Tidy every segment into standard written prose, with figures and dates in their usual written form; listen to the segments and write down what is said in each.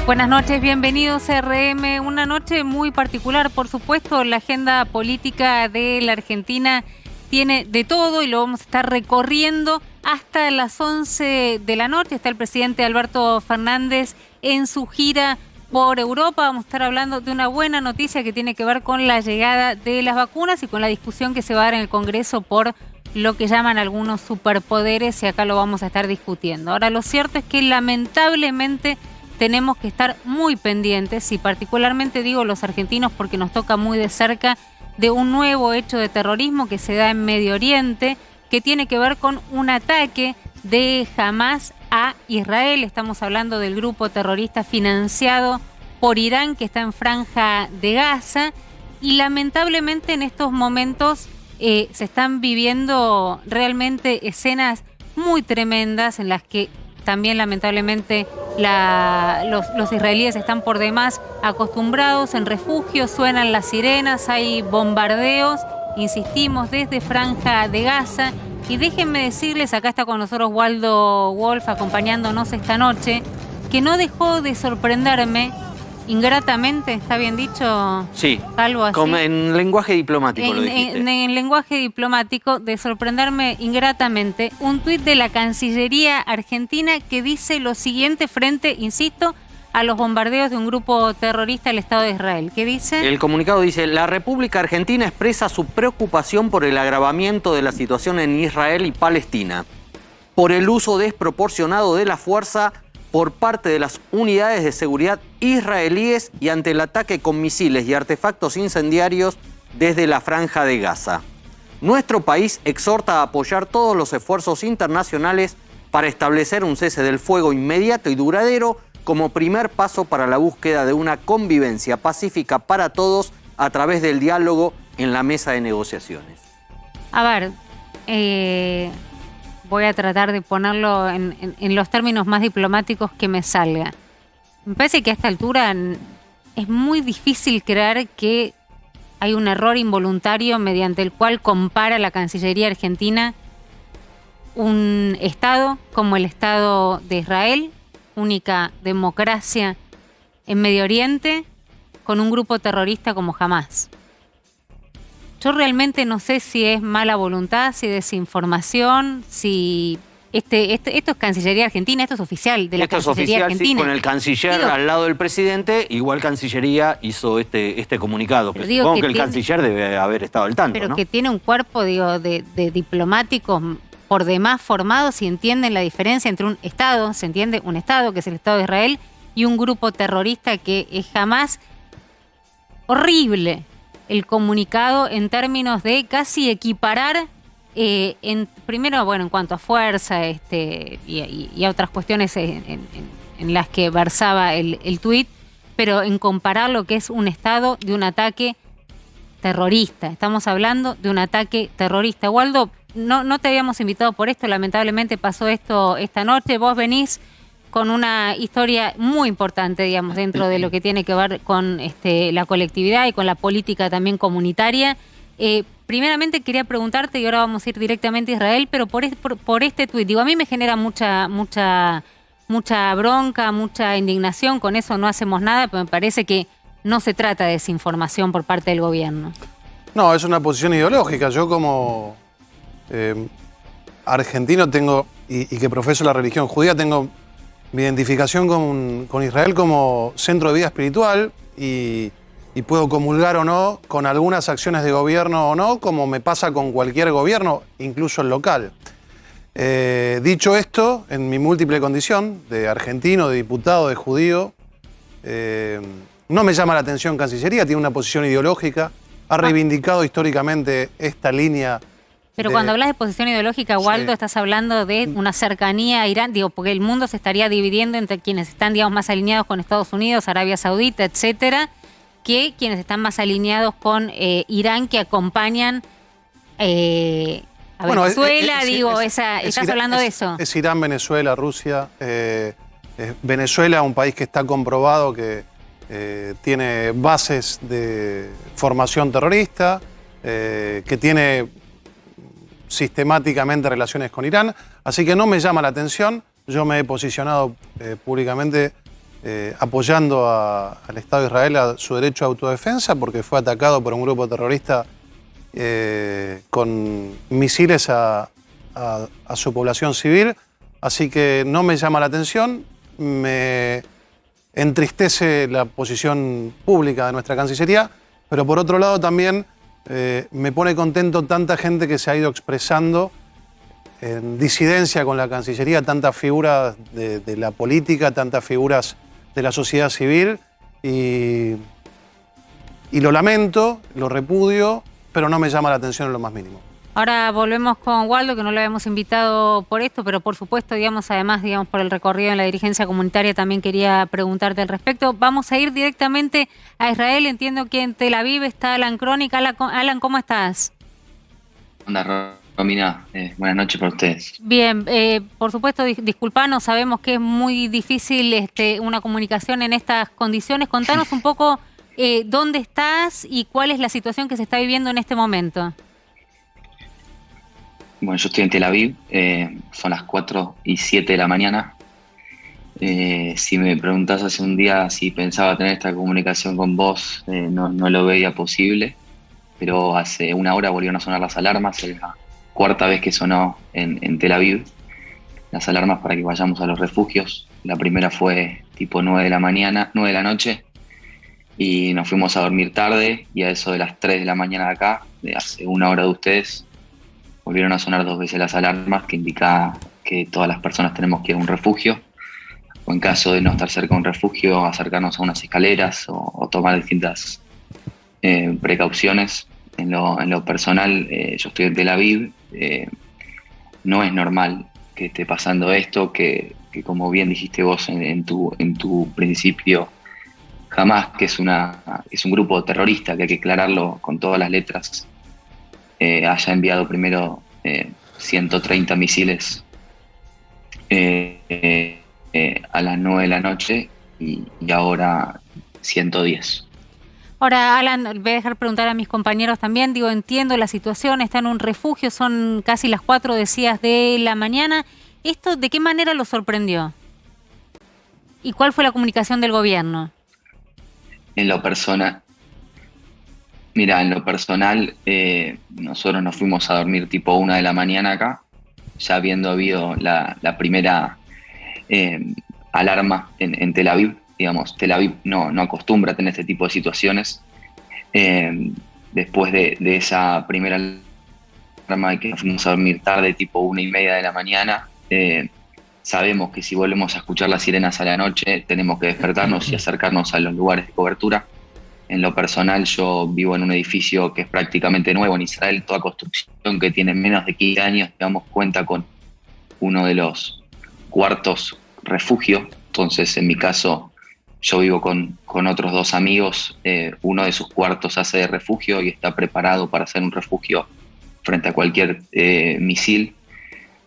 Buenas noches, bienvenidos a RM. Una noche muy particular, por supuesto. La agenda política de la Argentina tiene de todo y lo vamos a estar recorriendo hasta las 11 de la noche. Está el presidente Alberto Fernández en su gira por Europa. Vamos a estar hablando de una buena noticia que tiene que ver con la llegada de las vacunas y con la discusión que se va a dar en el Congreso por lo que llaman algunos superpoderes, y acá lo vamos a estar discutiendo. Ahora, lo cierto es que lamentablemente tenemos que estar muy pendientes, y particularmente digo los argentinos porque nos toca muy de cerca, de un nuevo hecho de terrorismo que se da en Medio Oriente, que tiene que ver con un ataque de Hamas a Israel. Estamos hablando del grupo terrorista financiado por Irán que está en Franja de Gaza, y lamentablemente en estos momentos se están viviendo realmente escenas muy tremendas en las que también lamentablemente los israelíes están por demás acostumbrados en refugio, suenan las sirenas, hay bombardeos, insistimos, desde Franja de Gaza. Y déjenme decirles, acá está con nosotros Waldo Wolf acompañándonos esta noche, que no dejó de sorprenderme ingratamente, ¿está bien dicho? Sí, Calvo, así. Como en lenguaje diplomático lo dijiste. En lenguaje diplomático, de sorprenderme ingratamente, un tuit de la Cancillería Argentina que dice lo siguiente frente, insisto, a los bombardeos de un grupo terrorista del Estado de Israel. ¿Qué dice? El comunicado dice: la República Argentina expresa su preocupación por el agravamiento de la situación en Israel y Palestina, por el uso desproporcionado de la fuerza por parte de las unidades de seguridad israelíes y ante el ataque con misiles y artefactos incendiarios desde la Franja de Gaza. Nuestro país exhorta a apoyar todos los esfuerzos internacionales para establecer un cese del fuego inmediato y duradero como primer paso para la búsqueda de una convivencia pacífica para todos a través del diálogo en la mesa de negociaciones. A ver, voy a tratar de ponerlo en los términos más diplomáticos que me salga. Me parece que a esta altura es muy difícil creer que hay un error involuntario mediante el cual compara la Cancillería Argentina un Estado como el Estado de Israel, única democracia en Medio Oriente, con un grupo terrorista como Hamas. Yo realmente no sé si es mala voluntad, si desinformación, si esto es Cancillería Argentina, esto es oficial de la Cancillería Argentina. Sí, con el canciller al lado del presidente, igual Cancillería hizo este comunicado. Pero supongo que el canciller debe haber estado al tanto, pero ¿no? que tiene un cuerpo, de diplomáticos por demás formados y entienden la diferencia entre un Estado, se entiende, un Estado que es el Estado de Israel, y un grupo terrorista que es Hamas. Horrible el comunicado en términos de casi equiparar, primero, bueno, en cuanto a fuerza y a otras cuestiones en las que versaba el tuit, pero en comparar lo que es un Estado de un ataque terrorista. Estamos hablando de un ataque terrorista. Waldo, no te habíamos invitado por esto, lamentablemente pasó esto esta noche. Vos venís con una historia muy importante, digamos, dentro de lo que tiene que ver con la colectividad y con la política también comunitaria. Primeramente quería preguntarte, y ahora vamos a ir directamente a Israel, pero por este tuit, digo, a mí me genera mucha bronca, mucha indignación, con eso no hacemos nada, pero me parece que no se trata de desinformación por parte del gobierno. No, es una posición ideológica. Yo como argentino tengo, y que profeso la religión judía, tengo mi identificación con Israel como centro de vida espiritual y puedo comulgar o no con algunas acciones de gobierno o no, como me pasa con cualquier gobierno, incluso el local. Dicho esto, en mi múltiple condición de argentino, de diputado, de judío, no me llama la atención Cancillería, tiene una posición ideológica, ha reivindicado históricamente esta línea. Pero cuando hablas de posición ideológica, Waldo, sí, estás hablando de una cercanía a Irán, digo, porque el mundo se estaría dividiendo entre quienes están, digamos, más alineados con Estados Unidos, Arabia Saudita, etcétera, que quienes están más alineados con Irán, que acompañan a Venezuela, estás hablando de eso. Es Irán, Venezuela, Rusia. Venezuela, un país que está comprobado que tiene bases de formación terrorista, que tiene sistemáticamente relaciones con Irán, así que no me llama la atención. Yo me he posicionado públicamente apoyando al Estado de Israel a su derecho a autodefensa porque fue atacado por un grupo terrorista con misiles a su población civil. Así que no me llama la atención, me entristece la posición pública de nuestra Cancillería, pero por otro lado también me pone contento tanta gente que se ha ido expresando en disidencia con la Cancillería, tantas figuras de la política, tantas figuras de la sociedad civil, y lo lamento, lo repudio, pero no me llama la atención en lo más mínimo. Ahora volvemos con Waldo, que no lo habíamos invitado por esto, pero por supuesto, digamos, además, digamos, por el recorrido en la dirigencia comunitaria, también quería preguntarte al respecto. Vamos a ir directamente a Israel. Entiendo que en Tel Aviv está Alan Crónic. Alan, ¿cómo estás? Hola, Romina. Buenas noches para ustedes. Bien, por supuesto, disculpanos, sabemos que es muy difícil una comunicación en estas condiciones. Contanos un poco dónde estás y cuál es la situación que se está viviendo en este momento. Bueno, yo estoy en Tel Aviv, son las 4:07 de la mañana. Si me preguntás hace un día si pensaba tener esta comunicación con vos, no lo veía posible, pero hace una hora volvieron a sonar las alarmas, es la cuarta vez que sonó en Tel Aviv, las alarmas para que vayamos a los refugios. La primera fue tipo 9 de la noche, y nos fuimos a dormir tarde, y a eso de las 3 de la mañana de acá, de hace una hora de ustedes, volvieron a sonar 2 veces las alarmas, que indica que todas las personas tenemos que ir a un refugio, o en caso de no estar cerca de un refugio, acercarnos a unas escaleras o tomar distintas precauciones. En lo personal, yo estoy en Tel Aviv, no es normal que esté pasando esto, que como bien dijiste vos en tu principio, Hamas, que es un grupo terrorista, que hay que aclararlo con todas las letras, haya enviado primero 130 misiles a las 9 de la noche y ahora 110. Ahora, Alan, voy a dejar preguntar a mis compañeros también. Digo, entiendo la situación, está en un refugio, son casi las 4, decías, de la mañana. ¿Esto de qué manera lo sorprendió? ¿Y cuál fue la comunicación del gobierno? En lo personal, nosotros nos fuimos a dormir tipo 1 de la mañana acá, ya habiendo habido la primera alarma en Tel Aviv. Digamos, Tel Aviv no acostumbra a tener este tipo de situaciones. Después de esa primera alarma de que nos fuimos a dormir tarde, tipo 1:30 de la mañana, sabemos que si volvemos a escuchar las sirenas a la noche, tenemos que despertarnos y acercarnos a los lugares de cobertura. En lo personal, yo vivo en un edificio que es prácticamente nuevo en Israel. Toda construcción que tiene menos de 15 años, digamos, cuenta con uno de los cuartos refugio. Entonces, en mi caso, yo vivo con otros 2 amigos. Uno de sus cuartos hace de refugio y está preparado para hacer un refugio frente a cualquier misil.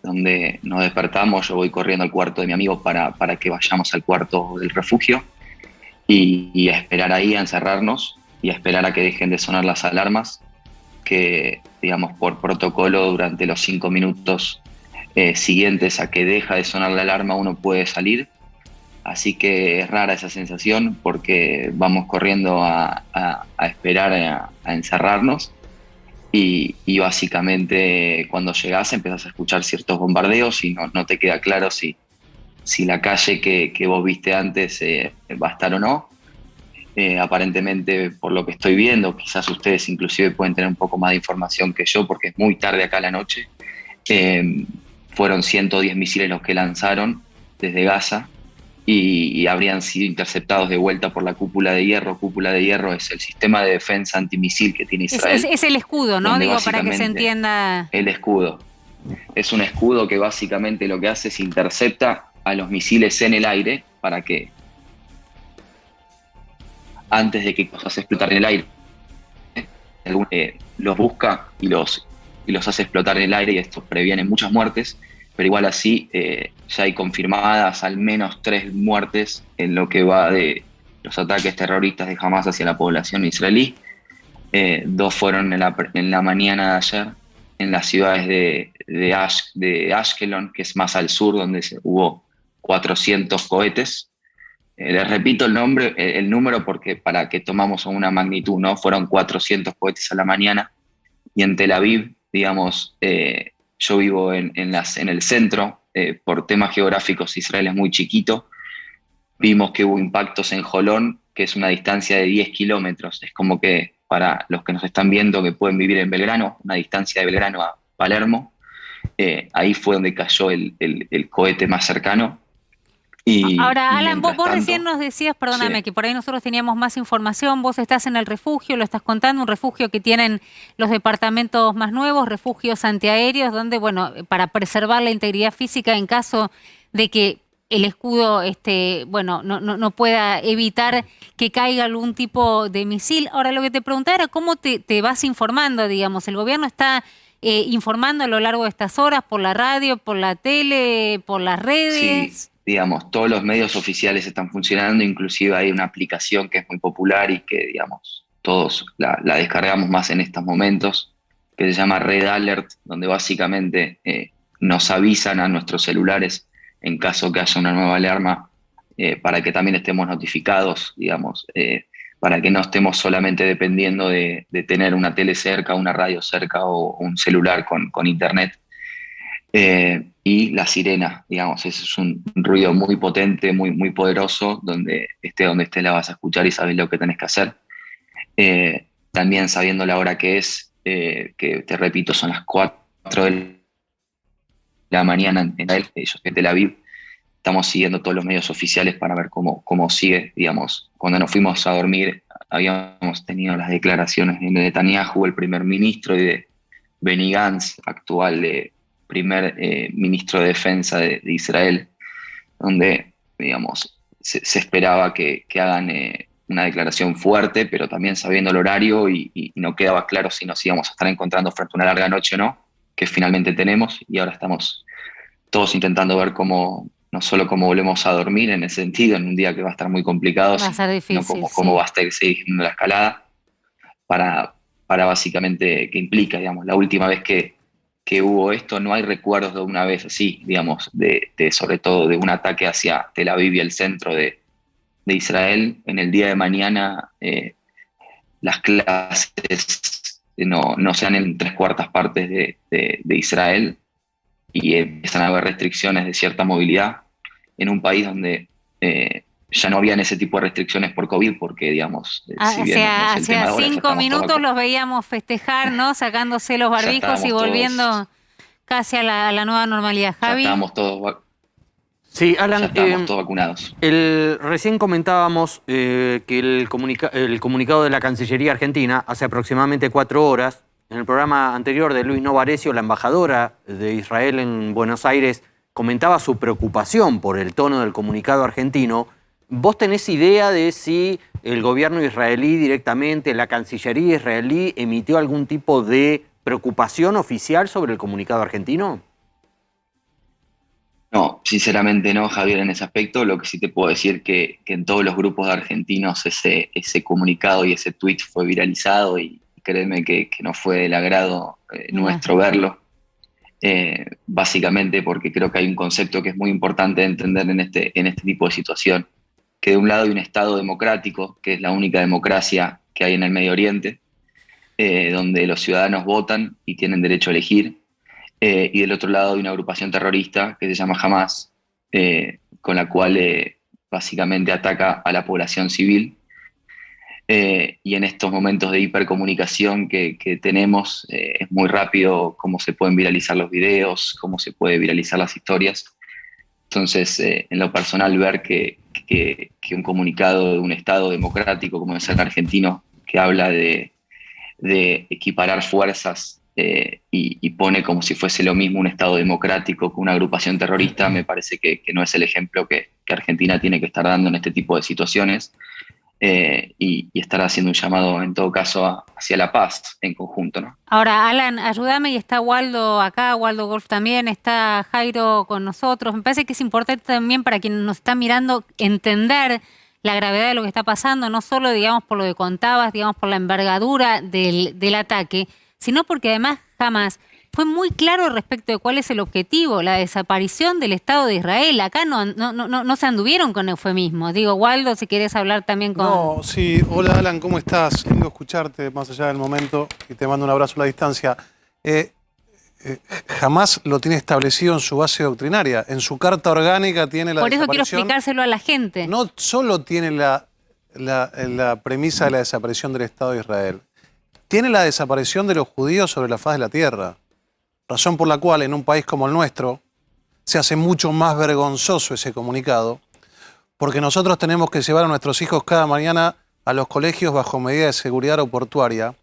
Donde nos despertamos, yo voy corriendo al cuarto de mi amigo para que vayamos al cuarto del refugio y a esperar ahí, a encerrarnos y a esperar a que dejen de sonar las alarmas, que, digamos, por protocolo, durante los 5 minutos siguientes a que deja de sonar la alarma, uno puede salir. Así que es rara esa sensación, porque vamos corriendo a esperar a encerrarnos. Y básicamente cuando llegás empezás a escuchar ciertos bombardeos y no te queda claro si la calle que vos viste antes va a estar o no. Aparentemente, por lo que estoy viendo, quizás ustedes inclusive pueden tener un poco más de información que yo, porque es muy tarde acá a la noche. Fueron 110 misiles los que lanzaron desde Gaza y habrían sido interceptados de vuelta por la cúpula de hierro. Cúpula de hierro es el sistema de defensa antimisil que tiene Israel. Es el escudo, ¿no? Digo, para que se entienda. El escudo. Es un escudo que básicamente lo que hace es intercepta a los misiles en el aire para que, antes de que los hace explotar en el aire, los busca y los hace explotar en el aire, y esto previene muchas muertes. Pero igual así ya hay confirmadas al menos 3 muertes en lo que va de los ataques terroristas de Hamas hacia la población israelí. 2 fueron en la mañana de ayer en las ciudades de Ashkelon, que es más al sur, donde hubo 400 cohetes. Les repito el número porque para que tomamos una magnitud, ¿no? Fueron 400 cohetes a la mañana y en Tel Aviv, digamos, yo vivo en el centro, por temas geográficos Israel es muy chiquito, vimos que hubo impactos en Jolón, que es una distancia de 10 kilómetros, es como que para los que nos están viendo que pueden vivir en Belgrano, una distancia de Belgrano a Palermo, ahí fue donde cayó el cohete más cercano. Ahora, Alan, vos tanto, recién nos decías, perdóname, sí. que por ahí nosotros teníamos más información, vos estás en el refugio, lo estás contando, un refugio que tienen los departamentos más nuevos, refugios antiaéreos, donde, bueno, para preservar la integridad física en caso de que el escudo, bueno, no pueda evitar que caiga algún tipo de misil. Ahora, lo que te preguntaba era cómo te vas informando, digamos, el gobierno está informando a lo largo de estas horas por la radio, por la tele, por las redes. Sí, digamos, todos los medios oficiales están funcionando, inclusive hay una aplicación que es muy popular y que, digamos, todos la descargamos más en estos momentos, que se llama Red Alert, donde básicamente nos avisan a nuestros celulares en caso que haya una nueva alarma, para que también estemos notificados, digamos, para que no estemos solamente dependiendo de tener una tele cerca, una radio cerca o un celular con internet. Y la sirena, digamos, ese es un ruido muy potente, muy poderoso, donde estés la vas a escuchar y sabes lo que tenés que hacer. También sabiendo la hora que es, que te repito, son las 4 de la mañana en Israel, ellos en Tel Aviv, estamos siguiendo todos los medios oficiales para ver cómo sigue, digamos. Cuando nos fuimos a dormir, habíamos tenido las declaraciones de Netanyahu, el primer ministro, y de Benny Gantz, actual primer ministro de Defensa de Israel, donde, digamos, se esperaba que hagan una declaración fuerte, pero también sabiendo el horario y no quedaba claro si nos íbamos a estar encontrando frente a una larga noche o no, que finalmente tenemos, y ahora estamos todos intentando ver no solo cómo volvemos a dormir en ese sentido, en un día que va a estar muy complicado, Va a ser difícil, sino cómo va a estar siguiendo la escalada, para básicamente, que implica, digamos, la última vez que hubo esto, no hay recuerdos de una vez así, digamos, sobre todo de un ataque hacia Tel Aviv y el centro de Israel. En el día de mañana las clases no sean en 3/4 partes de Israel y empiezan a haber restricciones de cierta movilidad en un país donde ya no habían ese tipo de restricciones por COVID, porque, digamos, si bien no es el tema de ahora, 5 minutos los veíamos festejar, ¿no? Sacándose los barbijos y volviendo casi a la nueva normalidad. Javi. Ya estábamos todos, sí, Alan, todos vacunados. Recién comentábamos que el comunicado de la Cancillería Argentina, hace aproximadamente 4 horas, en el programa anterior de Luis Novarecio, la embajadora de Israel en Buenos Aires comentaba su preocupación por el tono del comunicado argentino. ¿Vos tenés idea de si el gobierno israelí directamente, la Cancillería israelí, emitió algún tipo de preocupación oficial sobre el comunicado argentino? No, sinceramente no, Javier, en ese aspecto. Lo que sí te puedo decir que en todos los grupos de argentinos ese comunicado y ese tweet fue viralizado y créeme que no fue del agrado nuestro verlo. Básicamente porque creo que hay un concepto que es muy importante de entender en este tipo de situación, que de un lado hay un Estado democrático, que es la única democracia que hay en el Medio Oriente, donde los ciudadanos votan y tienen derecho a elegir, y del otro lado hay una agrupación terrorista que se llama Hamas, con la cual básicamente ataca a la población civil. Y en estos momentos de hipercomunicación que tenemos, es muy rápido cómo se pueden viralizar los videos, cómo se puede viralizar las historias. Entonces, en lo personal, ver que un comunicado de un Estado democrático como es el argentino, que habla de equiparar fuerzas y pone como si fuese lo mismo un Estado democrático con una agrupación terrorista, me parece que no es el ejemplo que Argentina tiene que estar dando en este tipo de situaciones. Y estar haciendo un llamado, en todo caso, hacia la paz en conjunto, ¿no? Ahora, Alan, ayúdame, y está Waldo acá, Waldo Golf también, está Jairo con nosotros. Me parece que es importante también para quienes nos están mirando entender la gravedad de lo que está pasando, no solo, digamos, por lo que contabas, digamos, por la envergadura del ataque, sino porque además Hamas fue muy claro respecto de cuál es el objetivo, la desaparición del Estado de Israel. Acá no se anduvieron con eufemismos. Digo, Waldo, si querés hablar también con... No, sí. Hola, Alan, ¿cómo estás? Lindo escucharte más allá del momento y te mando un abrazo a la distancia. Jamás lo tiene establecido en su base doctrinaria. En su carta orgánica tiene la Por eso quiero desaparición. explicárselo a la gente. No solo tiene la premisa de la desaparición del Estado de Israel, tiene la desaparición de los judíos sobre la faz de la tierra. Razón por la cual en un país como el nuestro se hace mucho más vergonzoso ese comunicado, porque nosotros tenemos que llevar a nuestros hijos cada mañana a los colegios bajo medida de seguridad aeroportuaria,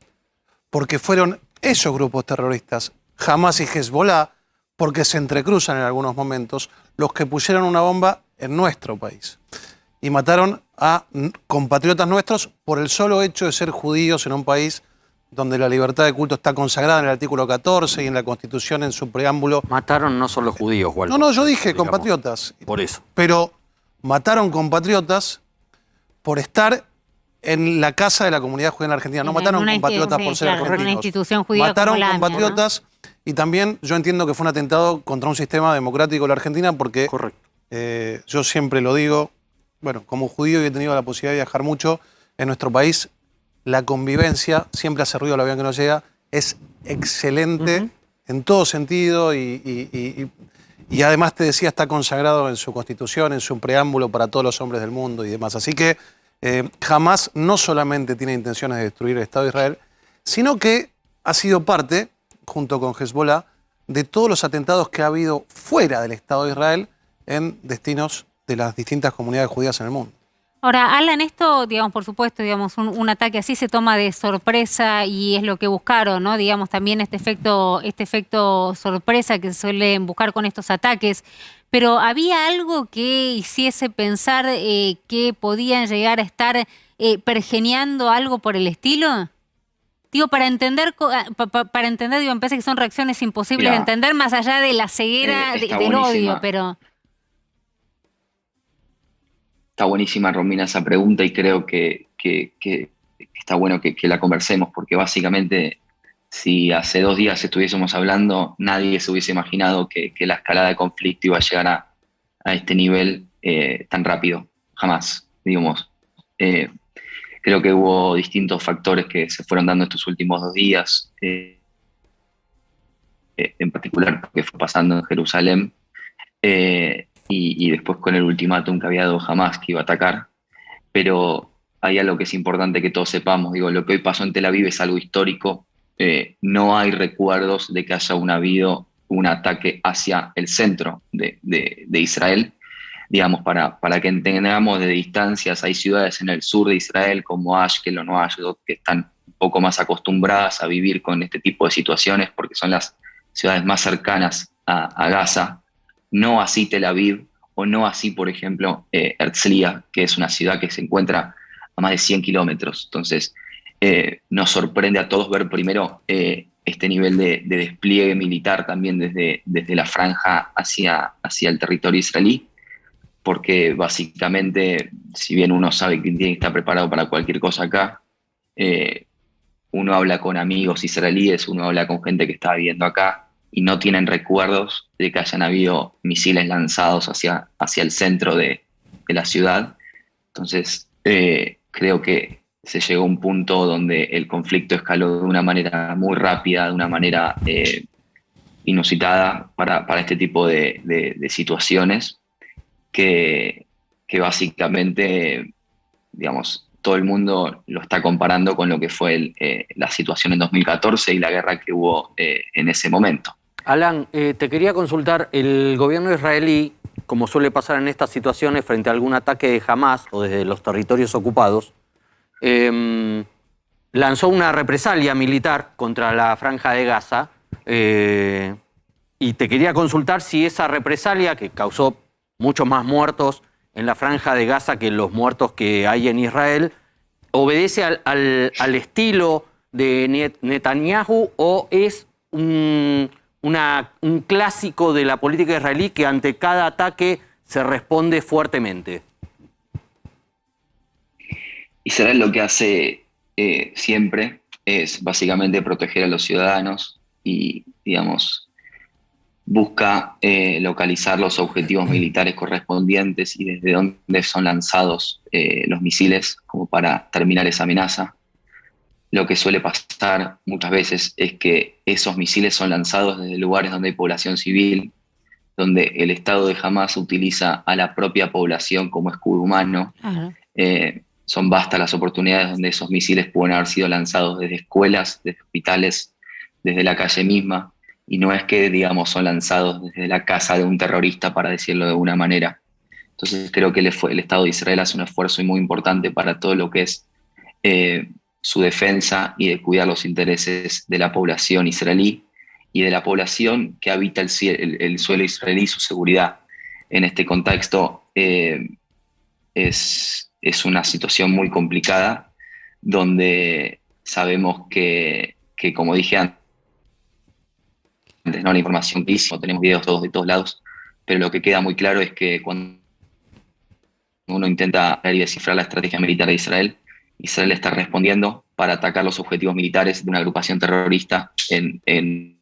porque fueron esos grupos terroristas, Hamás y Hezbollah, porque se entrecruzan en algunos momentos, los que pusieron una bomba en nuestro país y mataron a compatriotas nuestros por el solo hecho de ser judíos en un país donde la libertad de culto está consagrada en el artículo 14 y en la Constitución en su preámbulo. Mataron no solo judíos, Waldo. No, yo dije digamos, compatriotas. Por eso. Pero mataron compatriotas por estar en la casa de la comunidad judía en la Argentina. No mataron compatriotas por ser argentinos. Una institución judía mataron como la ANDA, compatriotas, ¿no? Y también yo entiendo que fue un atentado contra un sistema democrático de la Argentina porque yo siempre lo digo, bueno, como judío y he tenido la posibilidad de viajar mucho en nuestro país, la convivencia, siempre hace ruido el avión que nos llega, es excelente en todo sentido y además te decía, está consagrado en su constitución, en su preámbulo para todos los hombres del mundo y demás. Así que Hamás no solamente tiene intenciones de destruir el Estado de Israel, sino que ha sido parte, junto con Hezbollah, de todos los atentados que ha habido fuera del Estado de Israel en destinos de las distintas comunidades judías en el mundo. Ahora, Alan, esto, digamos, por supuesto, digamos, un ataque así se toma de sorpresa y es lo que buscaron, ¿no? Digamos, también este efecto sorpresa que suelen buscar con estos ataques. Pero ¿había algo que hiciese pensar que podían llegar a estar pergeñando algo por el estilo? Digo, para entender, digo, me parece que son reacciones imposibles de entender más allá de la ceguera del odio, pero... Está buenísima, Romina, esa pregunta y creo que está bueno que la conversemos porque básicamente si hace 2 días estuviésemos hablando, nadie se hubiese imaginado que la escalada de conflicto iba a llegar a este nivel tan rápido. Jamás, digamos. Creo que hubo distintos factores que se fueron dando estos últimos 2 días, en particular lo que fue pasando en Jerusalén. Y después con el ultimátum que había dado Hamás que iba a atacar. Pero hay algo que es importante que todos sepamos. Digo, lo que hoy pasó en Tel Aviv es algo histórico. No hay recuerdos de que haya habido un ataque hacia el centro de Israel. Digamos, para que entendamos de distancias, hay ciudades en el sur de Israel como Ashkelon o Ashdod que están un poco más acostumbradas a vivir con este tipo de situaciones porque son las ciudades más cercanas a Gaza. No así Tel Aviv, o no así, por ejemplo, Herzliya, que es una ciudad que se encuentra a más de 100 kilómetros. Entonces, nos sorprende a todos ver primero este nivel de despliegue militar también desde la franja hacia el territorio israelí, porque básicamente, si bien uno sabe que tiene que estar preparado para cualquier cosa acá, uno habla con amigos israelíes, uno habla con gente que está viviendo acá, y no tienen recuerdos de que hayan habido misiles lanzados hacia el centro de la ciudad. Entonces, creo que se llegó a un punto donde el conflicto escaló de una manera muy rápida, de una manera inusitada para este tipo de situaciones, que básicamente, digamos, todo el mundo lo está comparando con lo que fue la situación en 2014 y la guerra que hubo en ese momento. Alan, te quería consultar, el gobierno israelí, como suele pasar en estas situaciones frente a algún ataque de Hamás o desde los territorios ocupados, lanzó una represalia militar contra la Franja de Gaza y te quería consultar si esa represalia, que causó muchos más muertos en la Franja de Gaza que los muertos que hay en Israel, obedece al estilo de Netanyahu o es un clásico de la política israelí que ante cada ataque se responde fuertemente. Israel lo que hace siempre es básicamente proteger a los ciudadanos, digamos, busca localizar los objetivos militares correspondientes y desde dónde son lanzados los misiles como para terminar esa amenaza. Lo que suele pasar muchas veces es que esos misiles son lanzados desde lugares donde hay población civil, donde el Estado de Hamás utiliza a la propia población como escudo humano. Claro. Son vastas las oportunidades donde esos misiles pueden haber sido lanzados desde escuelas, desde hospitales, desde la calle misma, y no es que, digamos, son lanzados desde la casa de un terrorista, para decirlo de alguna manera. Entonces creo que el Estado de Israel hace un esfuerzo muy importante para todo lo que es su defensa y de cuidar los intereses de la población israelí y de la población que habita el suelo israelí y su seguridad. En este contexto es una situación muy complicada, donde sabemos que como dije antes, ¿no? La información que hizo, tenemos videos todos de todos lados, pero lo que queda muy claro es que cuando uno intenta ver y descifrar la estrategia militar de Israel, Israel está respondiendo para atacar los objetivos militares de una agrupación terrorista en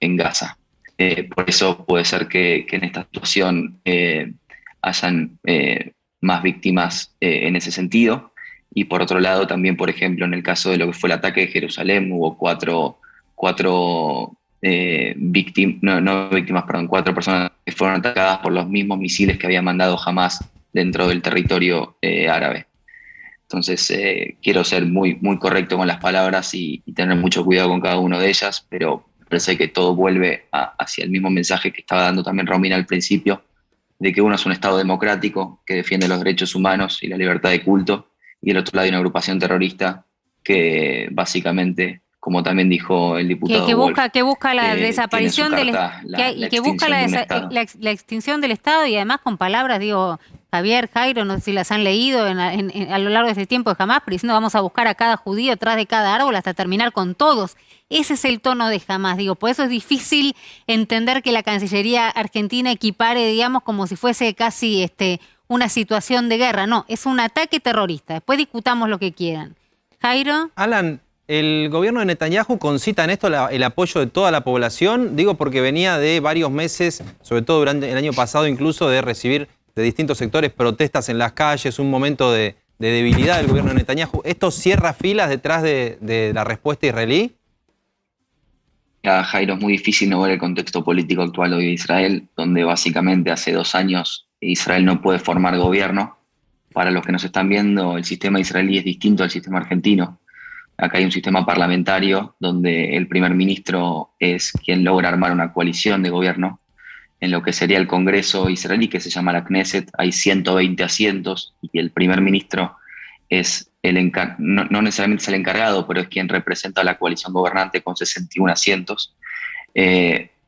Gaza. Por eso puede ser que en esta situación hayan más víctimas en ese sentido. Y por otro lado, también, por ejemplo, en el caso de lo que fue el ataque de Jerusalén, hubo cuatro personas que fueron atacadas por los mismos misiles que había mandado Hamás dentro del territorio árabe. Entonces, quiero ser muy, muy correcto con las palabras y tener mucho cuidado con cada una de ellas, pero parece que todo vuelve hacia el mismo mensaje que estaba dando también Romina al principio, de que uno es un Estado democrático que defiende los derechos humanos y la libertad de culto, y del otro lado hay una agrupación terrorista que básicamente, como también dijo el diputado que busca la desaparición del la extinción del Estado, y además con palabras, digo, Javier, Jairo, no sé si las han leído a lo largo de este tiempo de Hamás, pero diciendo vamos a buscar a cada judío atrás de cada árbol hasta terminar con todos. Ese es el tono de Hamás, digo, por eso es difícil entender que la Cancillería argentina equipare, digamos, como si fuese casi una situación de guerra. No, es un ataque terrorista. Después discutamos lo que quieran. Jairo. Alan, ¿el gobierno de Netanyahu concita en esto el apoyo de toda la población? Digo porque venía de varios meses, sobre todo durante el año pasado incluso, de recibir de distintos sectores protestas en las calles, un momento de debilidad del gobierno de Netanyahu. ¿Esto cierra filas detrás de la respuesta israelí? Jairo, es muy difícil no ver el contexto político actual hoy de Israel, donde básicamente hace 2 años Israel no puede formar gobierno. Para los que nos están viendo, el sistema israelí es distinto al sistema argentino. Acá hay un sistema parlamentario donde el primer ministro es quien logra armar una coalición de gobierno. En lo que sería el Congreso israelí, que se llama la Knesset, hay 120 asientos y el primer ministro es no necesariamente es el encargado, pero es quien representa a la coalición gobernante con 61 asientos.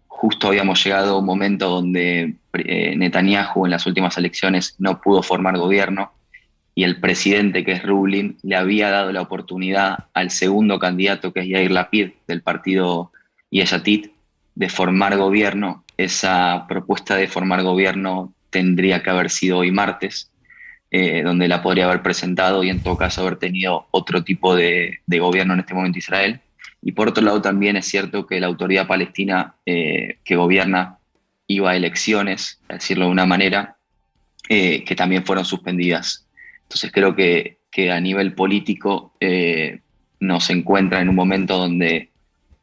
Justo habíamos llegado a un momento donde Netanyahu en las últimas elecciones no pudo formar gobierno y el presidente, que es Rivlin, le había dado la oportunidad al segundo candidato, que es Yair Lapid, del partido Yesh Atid, de formar gobierno. Esa propuesta de formar gobierno tendría que haber sido hoy martes, donde la podría haber presentado y en todo caso haber tenido otro tipo de gobierno en este momento Israel. Y por otro lado también es cierto que la autoridad palestina que gobierna iba a elecciones, a decirlo de una manera, que también fueron suspendidas. Entonces creo que a nivel político nos encuentra en un momento donde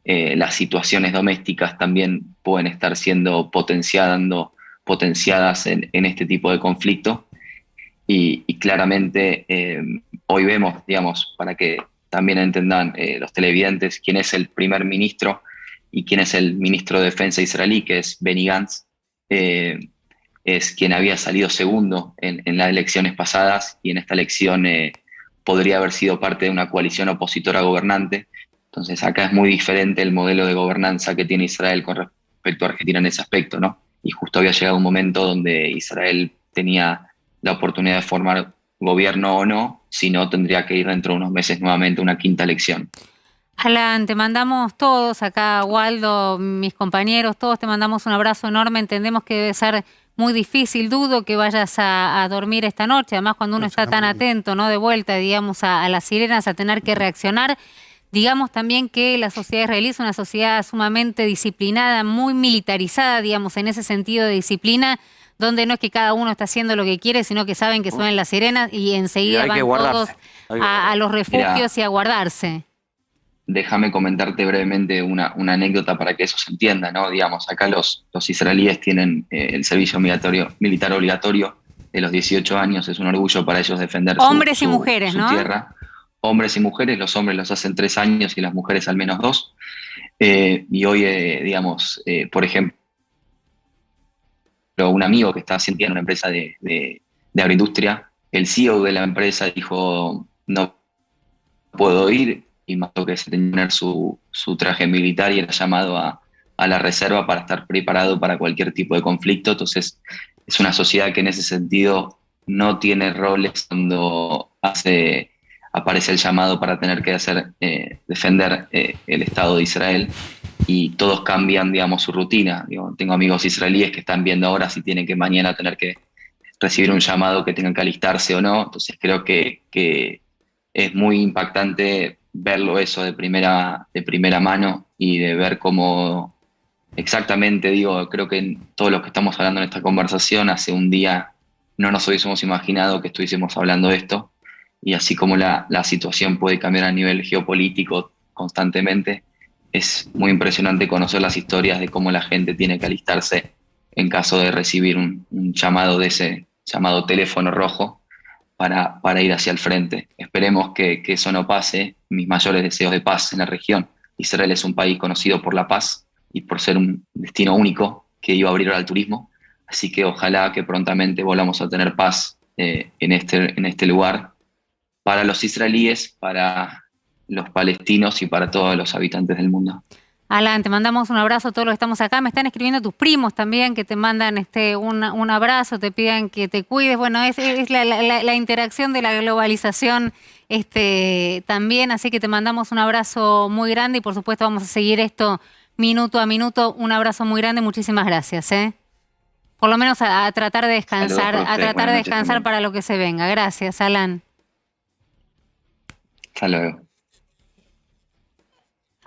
las situaciones domésticas también pueden estar siendo potenciadas en este tipo de conflicto. Y claramente hoy vemos, digamos, para que también entendan los televidentes, quién es el primer ministro y quién es el ministro de Defensa israelí, que es Benny Gantz. Es quien había salido segundo en las elecciones pasadas y en esta elección podría haber sido parte de una coalición opositora gobernante. Entonces acá es muy diferente el modelo de gobernanza que tiene Israel con respecto a Argentina en ese aspecto, ¿no? Y justo había llegado un momento donde Israel tenía la oportunidad de formar gobierno o no, si no tendría que ir dentro de unos meses nuevamente a una quinta elección. Alan, te mandamos todos, acá Waldo, mis compañeros, todos te mandamos un abrazo enorme. Entendemos que debe ser muy difícil, dudo que vayas a dormir esta noche, además cuando uno está tan atento, ¿no? De vuelta, digamos, a las sirenas, a tener que reaccionar. Digamos también que la sociedad israelí es una sociedad sumamente disciplinada, muy militarizada, digamos, en ese sentido de disciplina, donde no es que cada uno está haciendo lo que quiere, sino que saben que suenan las sirenas y enseguida hay que van todos guardarse. a los refugios y a guardarse. Déjame comentarte brevemente una anécdota para que eso se entienda, ¿no? Digamos, acá los israelíes tienen el servicio militar obligatorio de los 18 años, es un orgullo para ellos defender Hombres y mujeres, su ¿no? tierra. Hombres y mujeres, los hombres los hacen 3 años y las mujeres al menos 2. Y hoy, digamos, por ejemplo, un amigo que está sentado en una empresa de agroindustria, el CEO de la empresa dijo, no puedo ir, y más que se tenía que poner su traje militar y era llamado a la reserva para estar preparado para cualquier tipo de conflicto. Entonces, es una sociedad que en ese sentido no tiene roles cuando aparece el llamado para tener que defender el Estado de Israel, y todos cambian, digamos, su rutina. Tengo amigos israelíes que están viendo ahora si tienen que mañana tener que recibir un llamado, que tengan que alistarse o no. Entonces creo que es muy impactante verlo eso de primera mano y de ver cómo exactamente, creo que todos los que estamos hablando en esta conversación hace un día no nos hubiésemos imaginado que estuviésemos hablando de esto, y así como la situación puede cambiar a nivel geopolítico constantemente, es muy impresionante conocer las historias de cómo la gente tiene que alistarse en caso de recibir un llamado de ese llamado teléfono rojo para ir hacia el frente. Esperemos que eso no pase. Mis mayores deseos de paz en la región. Israel es un país conocido por la paz y por ser un destino único que iba a abrir al turismo, así que ojalá que prontamente volvamos a tener paz en este lugar, para los israelíes, para los palestinos y para todos los habitantes del mundo. Alan, te mandamos un abrazo a todos los que estamos acá. Me están escribiendo tus primos también, que te mandan un abrazo, te piden que te cuides. Bueno, es la interacción de la globalización también, así que te mandamos un abrazo muy grande y por supuesto vamos a seguir esto minuto a minuto. Un abrazo muy grande, muchísimas gracias. Por lo menos a tratar de descansar, para lo que se venga. Gracias, Alan. Hasta luego.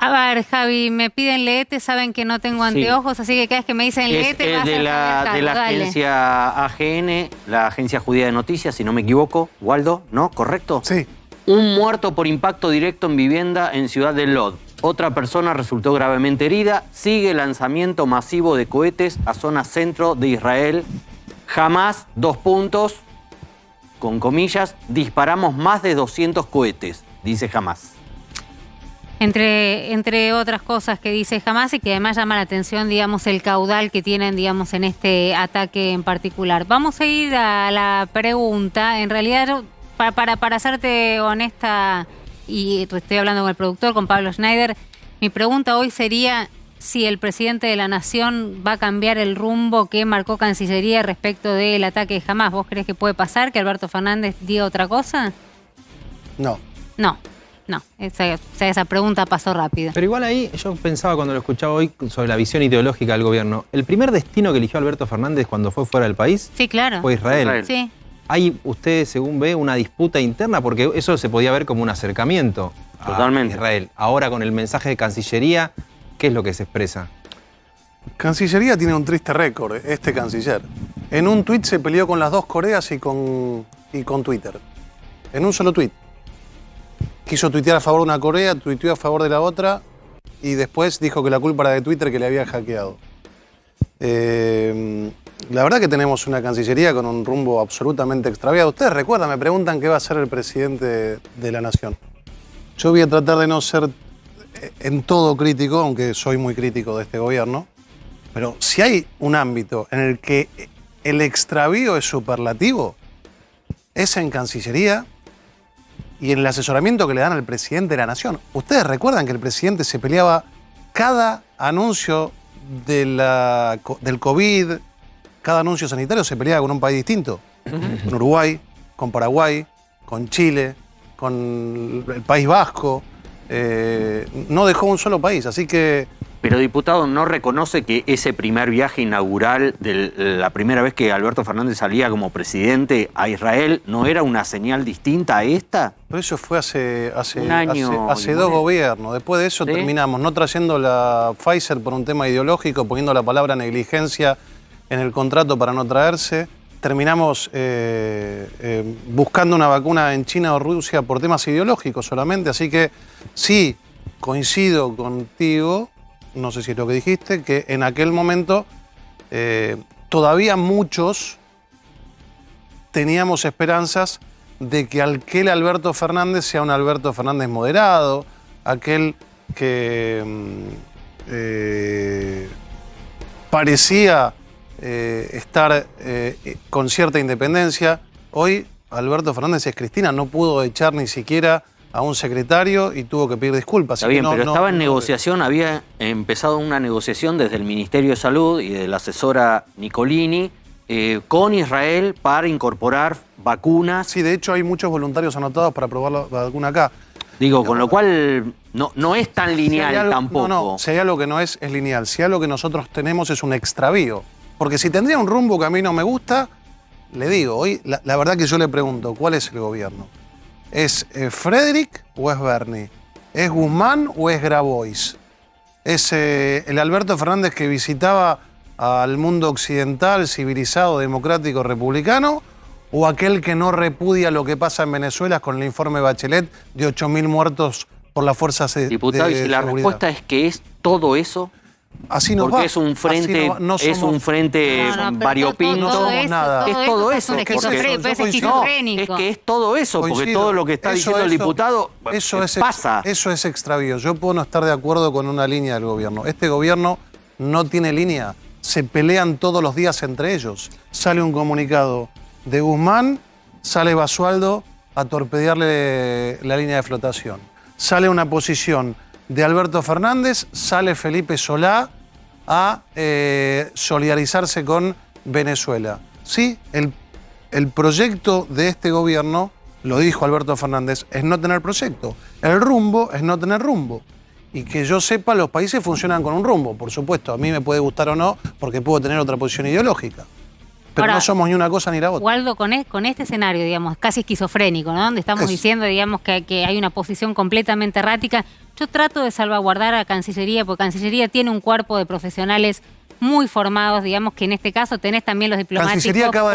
A ver, Javi, me piden leete, saben que no tengo anteojos, así que cada vez que me dicen leete, Es de la agencia AGN, la agencia judía de noticias, si no me equivoco. Waldo, ¿no? ¿Correcto? Sí. Un muerto por impacto directo en vivienda en Ciudad del Lod. Otra persona resultó gravemente herida. Sigue el lanzamiento masivo de cohetes a zona centro de Israel. Jamás, con comillas, disparamos más de 200 cohetes, dice Hamás. Entre otras cosas que dice Hamás y que además llama la atención, digamos, el caudal que tienen, digamos, en este ataque en particular. Vamos a ir a la pregunta. En realidad, para serte honesta, y estoy hablando con el productor, con Pablo Schneider, mi pregunta hoy sería si el presidente de la Nación va a cambiar el rumbo que marcó Cancillería respecto del ataque de Hamás. ¿Vos crees que puede pasar que Alberto Fernández diga otra cosa? No. No, esa pregunta pasó rápido. Pero igual ahí yo pensaba cuando lo escuchaba hoy sobre la visión ideológica del gobierno. El primer destino que eligió Alberto Fernández cuando fue fuera del país fue Israel. Sí. ¿Hay usted, según ve, una disputa interna? Porque eso se podía ver como un acercamiento Totalmente. a Israel. Ahora con el mensaje de Cancillería, ¿qué es lo que se expresa? Cancillería tiene un triste récord, este canciller. En un tuit se peleó con las dos Coreas y con Twitter. En un solo tuit. Quiso tuitear a favor de una Corea, tuiteó a favor de la otra y después dijo que la culpa era de Twitter, que le había hackeado. La verdad que tenemos una Cancillería con un rumbo absolutamente extraviado. Ustedes recuerdan, me preguntan qué va a hacer el presidente de la Nación. Yo voy a tratar de no ser en todo crítico, aunque soy muy crítico de este gobierno, pero si hay un ámbito en el que el extravío es superlativo, es en Cancillería y en el asesoramiento que le dan al presidente de la Nación. Ustedes recuerdan que el presidente se peleaba cada anuncio del COVID, cada anuncio sanitario se peleaba con un país distinto. Con Uruguay, con Paraguay, con Chile, con el País Vasco. No dejó un solo país. Así que Pero, diputado, ¿no reconoce que ese primer viaje inaugural, la primera vez que Alberto Fernández salía como presidente a Israel, no era una señal distinta a esta? Pero eso fue hace Un año hace y dos medio. gobiernos. Después de eso ¿Sí? terminamos no trayendo la Pfizer por un tema ideológico, poniendo la palabra negligencia en el contrato para no traerse. Terminamos buscando una vacuna en China o Rusia por temas ideológicos solamente. Así que sí, coincido contigo, no sé si es lo que dijiste, que en aquel momento todavía muchos teníamos esperanzas de que aquel Alberto Fernández sea un Alberto Fernández moderado, aquel que parecía estar con cierta independencia. Hoy Alberto Fernández es Cristina, no pudo echar ni siquiera a un secretario y tuvo que pedir disculpas. Está bien, pero estaba en negociación, había empezado una negociación desde el Ministerio de Salud y de la asesora Nicolini con Israel para incorporar vacunas. Sí, de hecho hay muchos voluntarios anotados para probar la vacuna acá. Digo, con lo cual no es tan lineal Si hay algo- tampoco. No, si hay algo que no es lineal. Si hay algo que nosotros tenemos es un extravío. Porque si tendría un rumbo que a mí no me gusta, le digo, hoy la verdad que yo le pregunto, ¿cuál es el gobierno? ¿Es Frederick o es Bernie? ¿Es Guzmán o es Grabois? ¿Es el Alberto Fernández que visitaba al mundo occidental, civilizado, democrático, republicano? ¿O aquel que no repudia lo que pasa en Venezuela con el informe Bachelet de 8.000 muertos por las fuerzas de Diputado, y si la seguridad? respuesta es que es todo eso, Así nos porque va. es un frente, Así no es somos- un frente No, pero variopinto. todo somos nada. Es todo es eso, un porque- esquizofrénico, yo es coincido. No, esquizofrénico. es que es todo eso, porque Coincido. todo lo que está diciendo el diputado pasa. Eso es extravío. Yo puedo no estar de acuerdo con una línea del gobierno. Este gobierno no tiene línea. Se pelean todos los días entre ellos. Sale un comunicado de Guzmán, sale Basualdo a torpedearle la línea de flotación. Sale una posición de Alberto Fernández, sale Felipe Solá a solidarizarse con Venezuela. Sí, el proyecto de este gobierno, lo dijo Alberto Fernández, es no tener proyecto. El rumbo es no tener rumbo. Y que yo sepa, los países funcionan con un rumbo. Por supuesto, a mí me puede gustar o no, porque puedo tener otra posición ideológica. Pero Ahora, no somos ni una cosa ni la otra. Waldo, con este escenario, digamos, casi esquizofrénico, ¿no? Donde estamos Eso. diciendo, digamos, que hay una posición completamente errática. Yo trato de salvaguardar a Cancillería, porque Cancillería tiene un cuerpo de profesionales muy formados, digamos, que en este caso tenés también los diplomáticos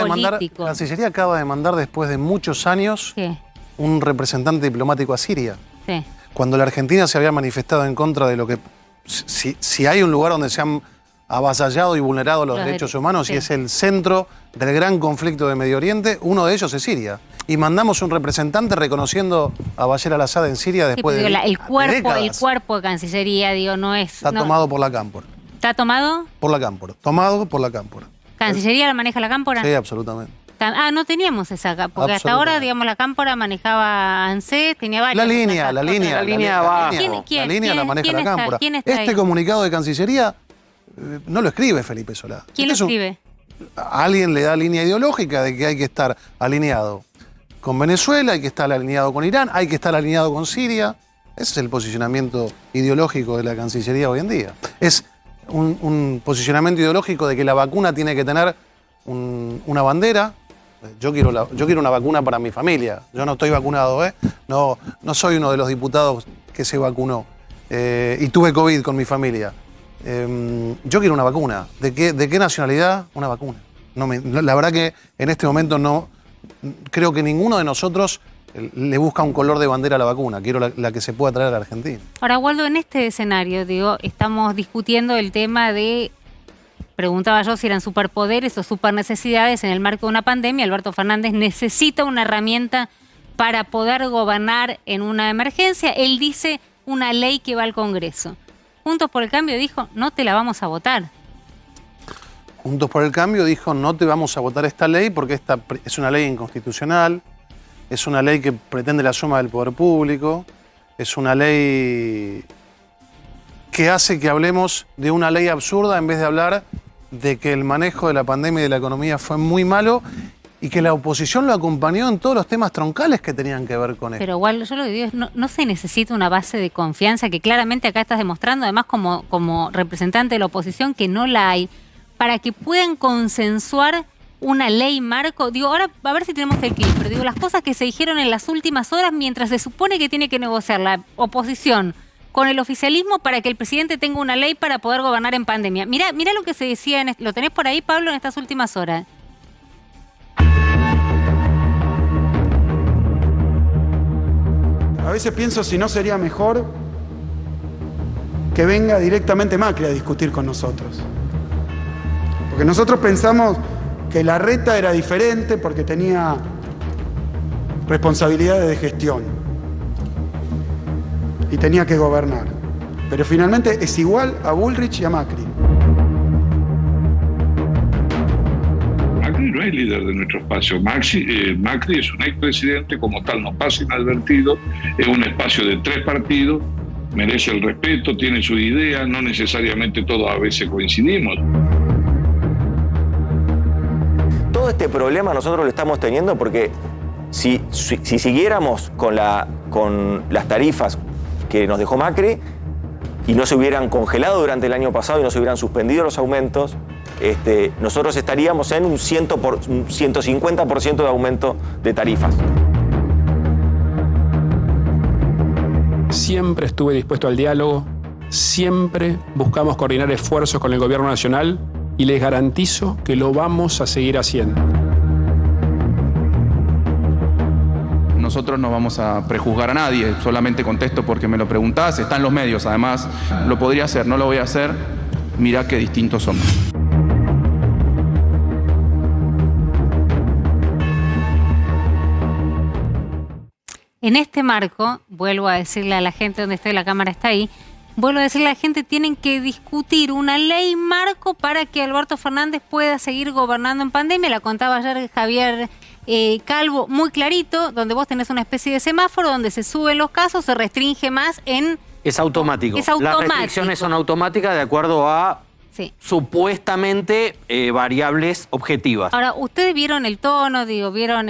políticos. Cancillería acaba de mandar, después de muchos años, Sí, un representante diplomático a Siria. sí. Cuando la Argentina se había manifestado en contra de lo que... Si hay un lugar donde se han avasallado y vulnerado los derechos humanos sí. y es el centro del gran conflicto de Medio Oriente, uno de ellos es Siria. Y mandamos un representante reconociendo a Bashar al-Assad en Siria Sí, después pero de digo, el décadas. cuerpo de Cancillería, digo, no es... Está no- tomado por la cámpora. ¿Está tomado? Por la cámpora. Tomado por la cámpora. ¿Cancillería la maneja la cámpora? Sí, absolutamente. No teníamos esa, porque hasta ahora, Absolutamente. digamos, la cámpora manejaba ANSES, tenía varias. La línea La línea va. La línea la maneja la está- cámpora. quién está Este ahí? comunicado de Cancillería no lo escribe Felipe Solá. ¿Quién lo Este es un- escribe? A alguien le da línea ideológica de que hay que estar alineado con Venezuela, hay que estar alineado con Irán, hay que estar alineado con Siria. Ese es el posicionamiento ideológico de la Cancillería hoy en día. Es un posicionamiento ideológico de que la vacuna tiene que tener una bandera. Yo quiero una vacuna para mi familia. Yo no estoy vacunado, ¿eh? No soy uno de los diputados que se vacunó. Y tuve COVID con mi familia. Yo quiero una vacuna. ¿De qué nacionalidad? Una vacuna. La verdad que en este momento no creo que ninguno de nosotros le busca un color de bandera a la vacuna. Quiero la que se pueda traer a la Argentina. Ahora, Waldo, en este escenario, digo, estamos discutiendo el tema de, preguntaba yo si eran superpoderes o supernecesidades en el marco de una pandemia. Alberto Fernández necesita una herramienta para poder gobernar en una emergencia. Él dice una ley que va al Congreso. Juntos por el Cambio dijo, no te la vamos a votar. Juntos por el Cambio dijo, no te vamos a votar esta ley porque esta es una ley inconstitucional, es una ley que pretende la suma del poder público, es una ley que hace que hablemos de una ley absurda en vez de hablar de que el manejo de la pandemia y de la economía fue muy malo y que la oposición lo acompañó en todos los temas troncales que tenían que ver con esto. Pero igual, yo lo que digo es, no se necesita una base de confianza, que claramente acá estás demostrando, además como representante de la oposición, que no la hay, para que puedan consensuar una ley marco. Digo, ahora a ver si tenemos el clip, pero digo, las cosas que se dijeron en las últimas horas, mientras se supone que tiene que negociar la oposición con el oficialismo para que el presidente tenga una ley para poder gobernar en pandemia. Mirá lo que se decía, ¿lo tenés por ahí, Pablo, en estas últimas horas? A veces pienso si no sería mejor que venga directamente Macri a discutir con nosotros. Porque nosotros pensamos que Larreta era diferente porque tenía responsabilidades de gestión y tenía que gobernar. Pero finalmente es igual a Bullrich y a Macri. Macri no es líder de nuestro espacio. Macri es un expresidente, como tal no pasa inadvertido, es un espacio de 3 partidos, merece el respeto, tiene su idea, no necesariamente todos a veces coincidimos. Todo este problema nosotros lo estamos teniendo porque si siguiéramos con las tarifas que nos dejó Macri y no se hubieran congelado durante el año pasado y no se hubieran suspendido los aumentos, nosotros estaríamos en un 150% de aumento de tarifas. Siempre estuve dispuesto al diálogo, siempre buscamos coordinar esfuerzos con el gobierno nacional y les garantizo que lo vamos a seguir haciendo. Nosotros no vamos a prejuzgar a nadie, solamente contesto porque me lo preguntás, están los medios, además lo podría hacer, no lo voy a hacer, mirá qué distintos somos. En este marco, vuelvo a decirle a la gente donde esté, la cámara está ahí, vuelvo a decirle a la gente, tienen que discutir una ley marco para que Alberto Fernández pueda seguir gobernando en pandemia. La contaba ayer Javier Calvo, muy clarito, donde vos tenés una especie de semáforo donde se suben los casos, se restringe más en... Es automático. Es automático. Las restricciones son automáticas de acuerdo a supuestamente variables objetivas. Ahora, ustedes vieron el tono, vieron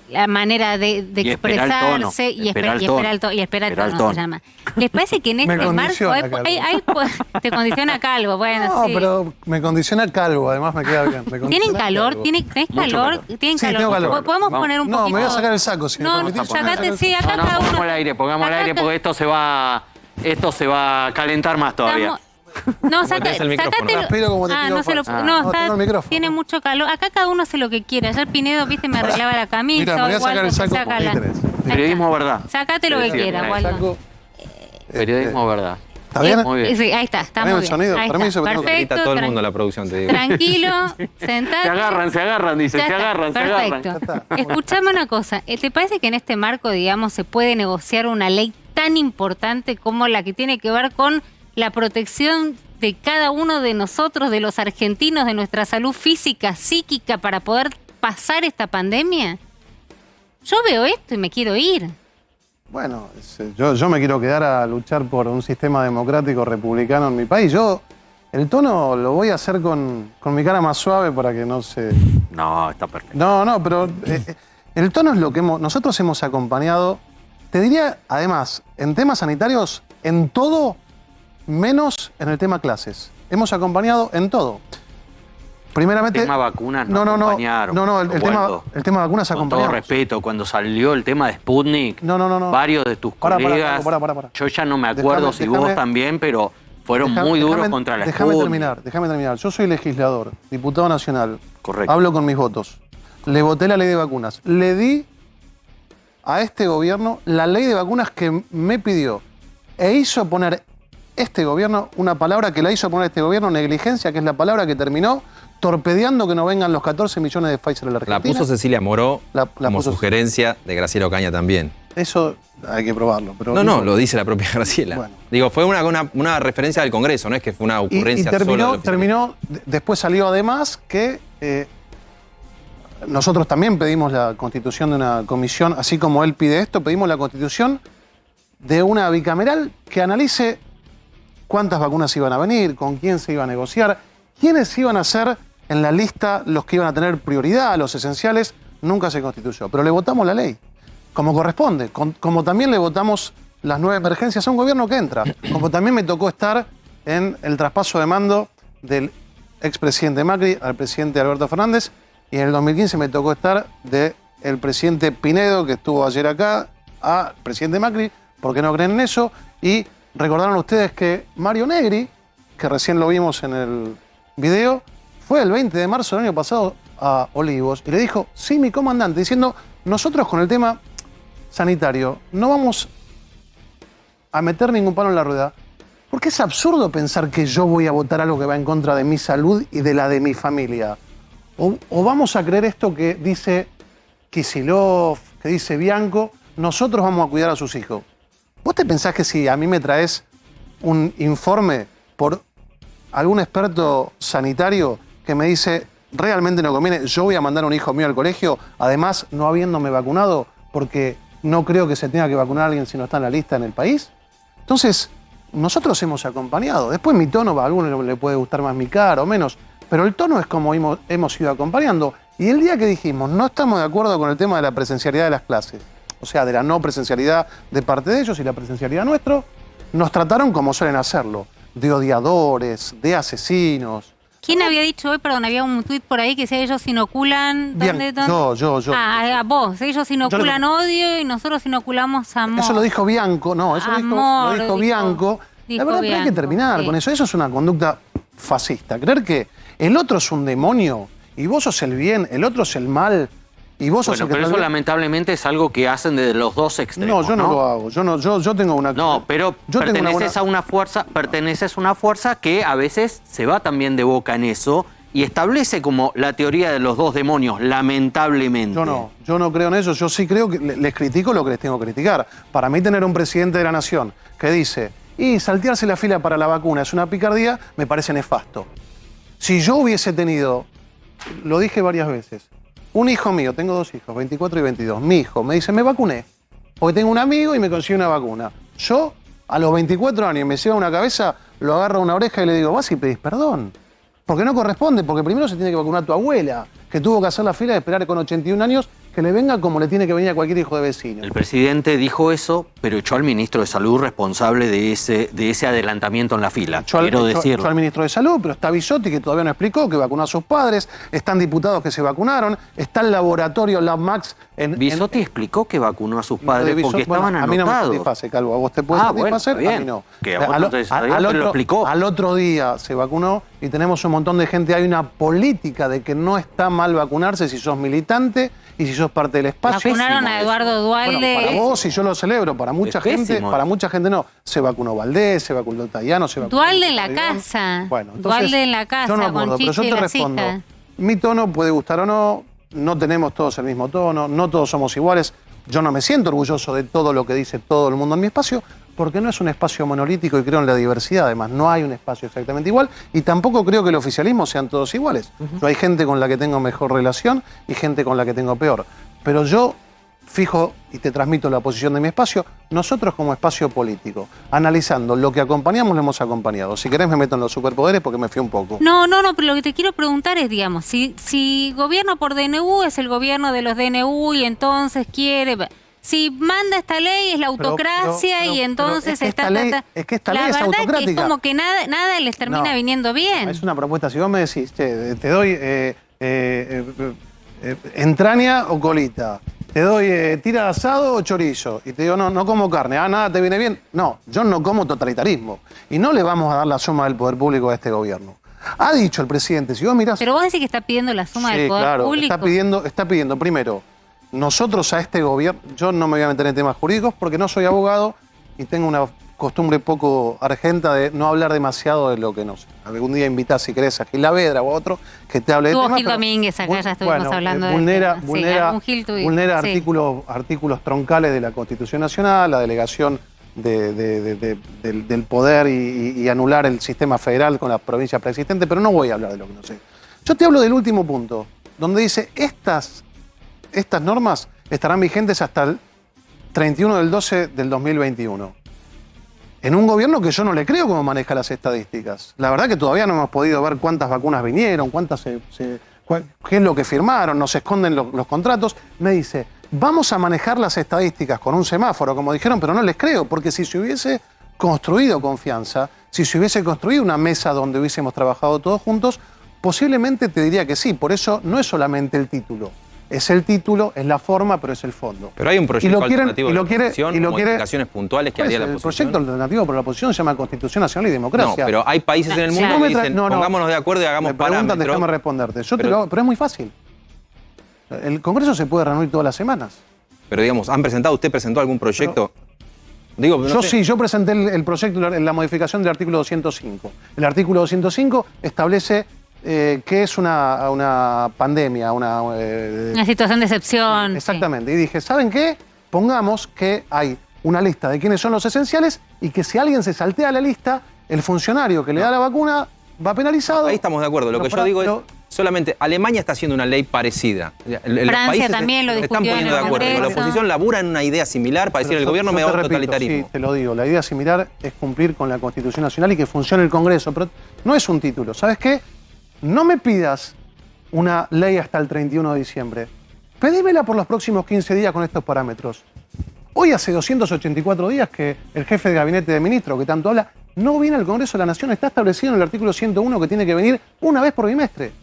la manera de expresarse y esperar el tono se llama. ¿Les parece que en este marco te condiciona Calvo? Bueno, no, sí. pero me condiciona Calvo, además me queda bien. ¿Tienen calor? ¿Tenés calor? ¿Tienen Sí, calor? tengo calor. ¿Podemos poner un poquito? No, me voy a sacar el saco, si me permitís. Sacate, sí, acá cada uno. Pongamos el aire porque esto se va a calentar más todavía. No, sácatelo. Tengo el micrófono. Tiene mucho calor. Acá cada uno hace lo que quiera. Ayer Pinedo, viste, me arreglaba la camisa. Mira, me voy a sacar el saco. Periodismo verdad. Sácate lo que quieras, Waldo. Periodismo verdad. ¿Está bien? Muy bien. Sí, ahí está muy bien. Sonido? Ahí Permiso, está. que tengo que Perfecto. Grita todo el mundo la producción, te digo. Tranquilo, sentate. Se agarran, dice, Ya se está, agarran. perfecto. Escuchame una cosa. ¿Te parece que en este marco, digamos, se puede negociar una ley tan importante como la que tiene que ver con la protección de cada uno de nosotros, de los argentinos, de nuestra salud física, psíquica, para poder pasar esta pandemia? Yo veo esto y me quiero ir. Bueno, yo me quiero quedar a luchar por un sistema democrático republicano en mi país. El tono lo voy a hacer con mi cara más suave para que no se... No, está perfecto. No, pero el tono es lo que nosotros hemos acompañado, te diría, además, en temas sanitarios, en todo, menos en el tema clases. Hemos acompañado en todo. Primeramente... El tema vacunas no acompañaron. No, el tema vacunas acompañamos. Con todo respeto, cuando salió el tema de Sputnik, varios de tus colegas, para. yo ya no me acuerdo si vos también, pero fueron muy duros contra la Sputnik. Déjame terminar. Yo soy legislador, diputado nacional. Correcto. Hablo con mis votos. Le voté la ley de vacunas. Le di a este gobierno la ley de vacunas que me pidió. E hizo poner este gobierno una palabra que la hizo poner este gobierno, negligencia, que es la palabra que terminó torpedeando que no vengan los 14 millones de Pfizer a la Argentina. La puso Cecilia Moró como sugerencia de Graciela Ocaña también. Eso hay que probarlo. Pero no, lo dice la propia Graciela. Bueno. Digo, fue una referencia del Congreso, no es que fue una ocurrencia terminó, después salió además que nosotros también pedimos la constitución de una comisión, así como él pide esto, pedimos la constitución de una bicameral que analice cuántas vacunas iban a venir, con quién se iba a negociar, quiénes iban a ser en la lista los que iban a tener prioridad, los esenciales, nunca se constituyó. Pero le votamos la ley, como corresponde, como también le votamos las 9 emergencias a un gobierno que entra, como también me tocó estar en el traspaso de mando del expresidente Macri al presidente Alberto Fernández, y en el 2015 me tocó estar del presidente Pinedo, que estuvo ayer acá, al presidente Macri, porque no creen en eso, y recordaron ustedes que Mario Negri, que recién lo vimos en el video, fue el 20 de marzo del año pasado a Olivos y le dijo, sí, mi comandante, diciendo, nosotros con el tema sanitario no vamos a meter ningún palo en la rueda, porque es absurdo pensar que yo voy a votar algo que va en contra de mi salud y de la de mi familia. O vamos a creer esto que dice Kicillof, que dice Bianco, nosotros vamos a cuidar a sus hijos. ¿Vos te pensás que si a mí me traes un informe por algún experto sanitario que me dice realmente no conviene, yo voy a mandar a un hijo mío al colegio, además no habiéndome vacunado, porque no creo que se tenga que vacunar a alguien si no está en la lista en el país? Entonces, nosotros hemos acompañado. Después mi tono, a alguno le puede gustar más mi cara o menos, pero el tono es como hemos ido acompañando. Y el día que dijimos, no estamos de acuerdo con el tema de la presencialidad de las clases, o sea, de la no presencialidad de parte de ellos y la presencialidad nuestra, nos trataron como suelen hacerlo, de odiadores, de asesinos. ¿Quién había dicho hoy, perdón, había un tuit por ahí que si ellos inoculan... Bien, yo. Ah, vos, ellos inoculan odio y nosotros inoculamos amor. Eso lo dijo Bianco, no, eso lo dijo Bianco. La verdad que hay que terminar con eso. Eso es una conducta fascista. Creer que el otro es un demonio y vos sos el bien, el otro es el mal y vos sos el que... Pero eso lamentablemente es algo que hacen desde los dos extremos. No, yo no lo hago. Yo tengo una... No, pero perteneces a una fuerza que a veces se va también de boca en eso y establece como la teoría de los dos demonios, lamentablemente. Yo no creo en eso. Yo sí creo que les critico lo que les tengo que criticar. Para mí tener un presidente de la nación que dice, y saltearse la fila para la vacuna es una picardía, me parece nefasto. Si yo hubiese tenido, lo dije varias veces, un hijo mío, tengo 2 hijos, 24 y 22, mi hijo me dice, me vacuné, porque tengo un amigo y me consigue una vacuna. Yo, a los 24 años, me lleva una cabeza, lo agarro a una oreja y le digo, vas y pedís perdón. Porque no corresponde, porque primero se tiene que vacunar tu abuela, que tuvo que hacer la fila de esperar con 81 años que le venga como le tiene que venir a cualquier hijo de vecino. El presidente dijo eso, pero echó al ministro de Salud responsable de ese adelantamiento en la fila. Echó al ministro de Salud, pero está Bisotti, que todavía no explicó, que vacunó a sus padres, están diputados que se vacunaron, está el laboratorio LabMax en... Bisotti explicó que vacunó a sus padres porque estaban anotados. A mí no me satisface, Calvo, a vos te puede satisfacer, bueno, a mí no. Que a vos no te satisface, pero lo explicó. Al otro día se vacunó y tenemos un montón de gente, hay una política de que no está mal vacunarse si sos militante y si sos parte del espacio. Vacunaron a Eduardo Duhalde. Bueno, para vos, y yo lo celebro, para mucha gente no. Se vacunó Valdés, se vacunó Tayano, se vacunó... Duhalde en la casa. Bueno, entonces, Duhalde en la casa, yo no acuerdo, pero yo te respondo. Mi tono puede gustar o no, no tenemos todos el mismo tono, no todos somos iguales. Yo no me siento orgulloso de todo lo que dice todo el mundo en mi espacio, porque no es un espacio monolítico y creo en la diversidad. Además, no hay un espacio exactamente igual y tampoco creo que el oficialismo sean todos iguales. Yo hay gente con la que tengo mejor relación y gente con la que tengo peor. Pero yo fijo y te transmito la posición de mi espacio, nosotros como espacio político, analizando lo que acompañamos, lo hemos acompañado. Si querés me meto en los superpoderes porque me fui un poco. No, pero lo que te quiero preguntar es, digamos, si gobierno por DNU es el gobierno de los DNU y entonces quiere... Si manda esta ley es la autocracia y entonces es que esta ley es autocrática. La verdad que es como que nada les termina viniendo bien. Es una propuesta. Si vos me decís, te doy entraña o colita, te doy tira de asado o chorizo, y te digo, no como carne, nada te viene bien. No, yo no como totalitarismo. Y no le vamos a dar la suma del poder público a este gobierno. Ha dicho el presidente, si vos mirás... Pero vos decís que está pidiendo la suma del poder público. Está pidiendo primero... Nosotros a este gobierno, yo no me voy a meter en temas jurídicos porque no soy abogado y tengo una costumbre poco argenta de no hablar demasiado de lo que no sé. Algún día invitás, si querés, a Gil Lavedra o a otro que te hable de temas. Gil Domínguez, acá ya estuvimos hablando vulnera artículos troncales de la Constitución Nacional, la delegación del poder y anular el sistema federal con las provincias preexistentes, pero no voy a hablar de lo que no sé. Yo te hablo del último punto, donde dice estas normas estarán vigentes hasta el 31 del 12 del 2021. en un gobierno que yo no le creo cómo maneja las estadísticas. La verdad que todavía no hemos podido ver cuántas vacunas vinieron, qué es lo que firmaron, nos esconden los contratos. Me dice, vamos a manejar las estadísticas con un semáforo, como dijeron, pero no les creo, porque si se hubiese construido confianza, si se hubiese construido una mesa donde hubiésemos trabajado todos juntos, posiblemente te diría que sí. Por eso no es solamente el título. Es el título, es la forma, pero es el fondo. Pero hay un proyecto alternativo de la oposición, modificaciones puntuales que haría la oposición. El proyecto alternativo para la oposición se llama Constitución Nacional y Democracia. No, pero hay países en el mundo que dicen, pongámonos de acuerdo y hagamos parámetros. Déjame responderte. Pero es muy fácil. El Congreso se puede reunir todas las semanas. Pero digamos, ¿usted presentó algún proyecto? Yo presenté el proyecto, la modificación del artículo 205. El artículo 205 establece que es una pandemia, una situación de excepción. Exactamente. Sí. Y dije, ¿saben qué? Pongamos que hay una lista de quiénes son los esenciales y que si alguien se saltea la lista, el funcionario que le da la vacuna va penalizado. Ahí estamos de acuerdo. Lo que yo digo es, solamente Alemania está haciendo una ley parecida. Francia también lo discutió. Están poniendo de acuerdo. La oposición labura en una idea similar para decir el gobierno me da un totalitarismo. Sí, te lo digo. La idea similar es cumplir con la Constitución Nacional y que funcione el Congreso. Pero no es un título. ¿Sabes qué? No me pidas una ley hasta el 31 de diciembre. Pedímela por los próximos 15 días con estos parámetros. Hoy hace 284 días que el jefe de gabinete de ministros, que tanto habla, no viene al Congreso de la Nación. Está establecido en el artículo 101 que tiene que venir una vez por bimestre.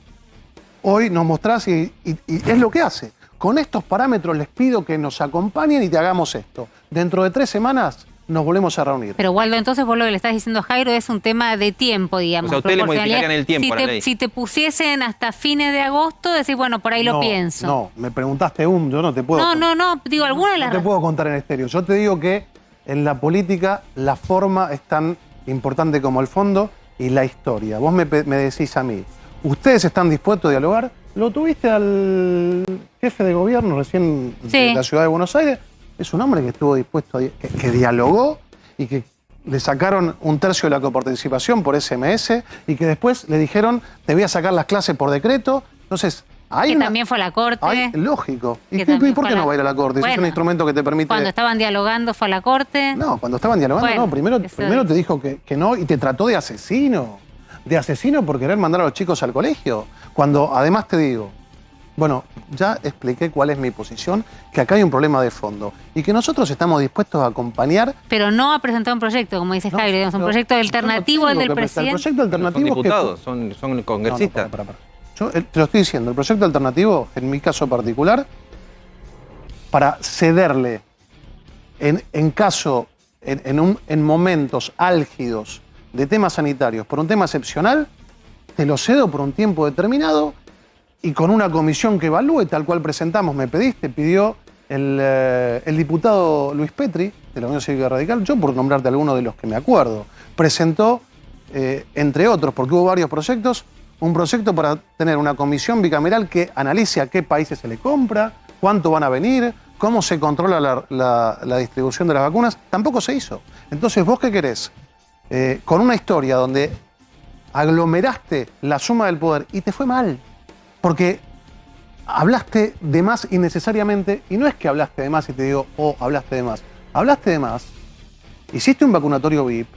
Hoy nos mostrás y es lo que hace. Con estos parámetros les pido que nos acompañen y te hagamos esto. Dentro de 3 semanas nos volvemos a reunir. Pero Waldo, entonces vos lo que le estás diciendo a Jairo es un tema de tiempo, digamos. O sea, ustedes le modificarían el tiempo a la ley. Si te pusiesen hasta fines de agosto, decís, bueno, por ahí lo pienso. No, me preguntaste yo no te puedo... No, digo, alguna de las... No te puedo contar en estéreo. Yo te digo que en la política la forma es tan importante como el fondo y la historia. Vos me decís a mí, ¿ustedes están dispuestos a dialogar? Lo tuviste al jefe de gobierno recién de la ciudad de Buenos Aires. Es un hombre que estuvo dispuesto, que dialogó y que le sacaron 1/3 de la coparticipación por SMS y que después le dijeron, te voy a sacar las clases por decreto. Entonces, hay también fue a la Corte. Lógico. ¿Y por qué no va a ir a la Corte? Bueno, es un instrumento que te permite... Cuando estaban dialogando fue a la Corte. No, cuando estaban dialogando primero te dijo que no y te trató de asesino. De asesino por querer mandar a los chicos al colegio. Cuando además te digo, bueno, ya expliqué cuál es mi posición, que acá hay un problema de fondo y que nosotros estamos dispuestos a acompaar. Pero no a presentar un proyecto, como dice Jairo, digamos, un proyecto alternativo al del presidente. El proyecto alternativo son diputados, son congresistas. No, yo te lo estoy diciendo, el proyecto alternativo, en mi caso particular, para cederle en momentos álgidos de temas sanitarios por un tema excepcional, te lo cedo por un tiempo determinado y con una comisión que evalúe, tal cual presentamos, pidió el diputado Luis Petri, de la Unión Cívica Radical, yo por nombrarte alguno de los que me acuerdo, presentó, entre otros, porque hubo varios proyectos, un proyecto para tener una comisión bicameral que analice a qué países se le compra, cuánto van a venir, cómo se controla la distribución de las vacunas. Tampoco se hizo. Entonces, ¿vos qué querés? Con una historia donde aglomeraste la suma del poder y te fue mal, porque hablaste de más innecesariamente, y no es que hablaste de más y te digo, hablaste de más, hiciste un vacunatorio VIP,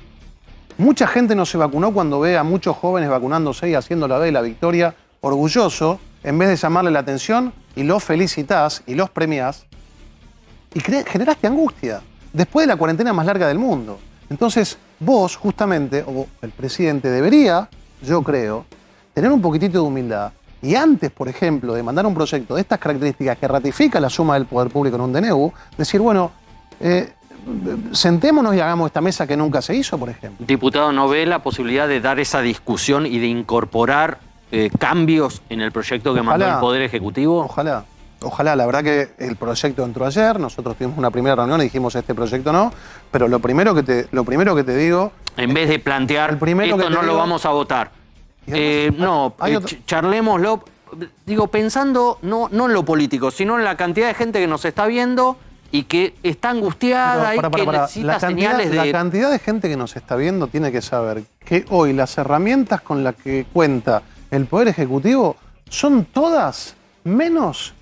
mucha gente no se vacunó cuando ve a muchos jóvenes vacunándose y haciendo la B de la victoria, orgulloso, en vez de llamarle la atención, y los felicitás y los premiás, y generaste angustia, después de la cuarentena más larga del mundo. Entonces, vos, justamente, o el presidente, debería, yo creo, tener un poquitito de humildad. Y antes, por ejemplo, de mandar un proyecto de estas características que ratifica la suma del poder público en un DNU, decir, bueno, sentémonos y hagamos esta mesa que nunca se hizo, por ejemplo. Diputado, ¿no ve la posibilidad de dar esa discusión y de incorporar cambios en el proyecto que mandó el Poder Ejecutivo? Ojalá, la verdad que el proyecto entró ayer, nosotros tuvimos una primera reunión y dijimos este proyecto no, pero lo primero que te digo... En vez de plantear, esto no lo vamos a votar. Charlémoslo, digo, pensando no en lo político, sino en la cantidad de gente que nos está viendo y que está angustiada y que necesita señales de... La cantidad de gente que nos está viendo tiene que saber que hoy las herramientas con las que cuenta el Poder Ejecutivo son todas menos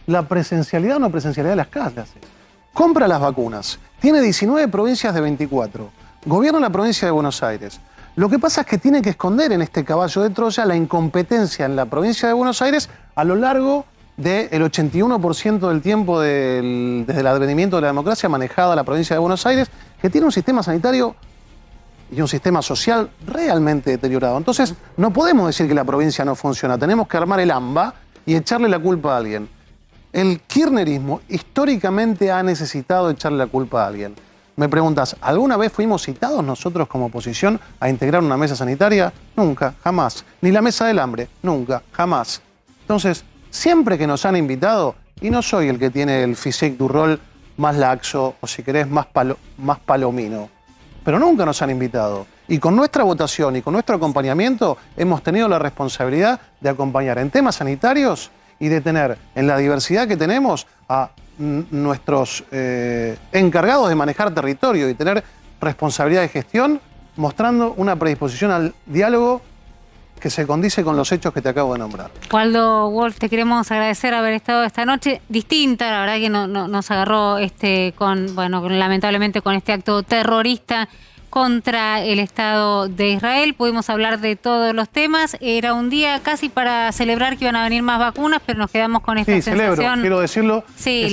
la presencialidad o no presencialidad de las clases. Compra las vacunas. Tiene 19 provincias de 24. gobierna la provincia de Buenos Aires. Lo que pasa es que tiene que esconder en este caballo de Troya la incompetencia en la provincia de Buenos Aires a lo largo del 81% del tiempo desde el advenimiento de la democracia manejada la provincia de Buenos Aires, que tiene un sistema sanitario y un sistema social realmente deteriorado. Entonces, no podemos decir que la provincia no funciona. Tenemos que armar el AMBA y echarle la culpa a alguien. El kirchnerismo históricamente ha necesitado echarle la culpa a alguien. Me preguntas, ¿alguna vez fuimos citados nosotros como oposición a integrar una mesa sanitaria? Nunca, jamás. Ni la mesa del hambre, nunca, jamás. Entonces, siempre que nos han invitado, y no soy el que tiene el physique du rol más laxo, o si querés, más palomino, pero nunca nos han invitado. Y con nuestra votación y con nuestro acompañamiento hemos tenido la responsabilidad de acompañar en temas sanitarios y de tener en la diversidad que tenemos a nuestros encargados de manejar territorio y tener responsabilidad de gestión, mostrando una predisposición al diálogo que se condice con los hechos que te acabo de nombrar. Waldo Wolf, te queremos agradecer haber estado esta noche distinta, la verdad que nos agarró lamentablemente con este acto terrorista contra el Estado de Israel. Pudimos hablar de todos los temas. Era un día casi para celebrar que iban a venir más vacunas, pero nos quedamos con esta sensación. Celebro, quiero decirlo. Sí,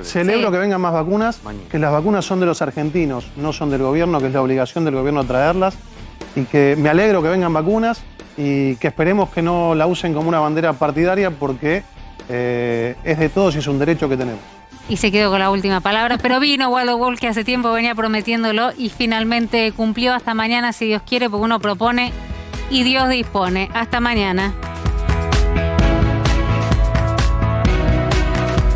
celebro que vengan más vacunas, que las vacunas son de los argentinos, no son del gobierno, que es la obligación del gobierno traerlas, y que me alegro que vengan vacunas y que esperemos que no la usen como una bandera partidaria, porque es de todos y es un derecho que tenemos. Y se quedó con la última palabra, pero vino Waldo Wolf, que hace tiempo venía prometiéndolo y finalmente cumplió. Hasta mañana, si Dios quiere, porque uno propone y Dios dispone. Hasta mañana.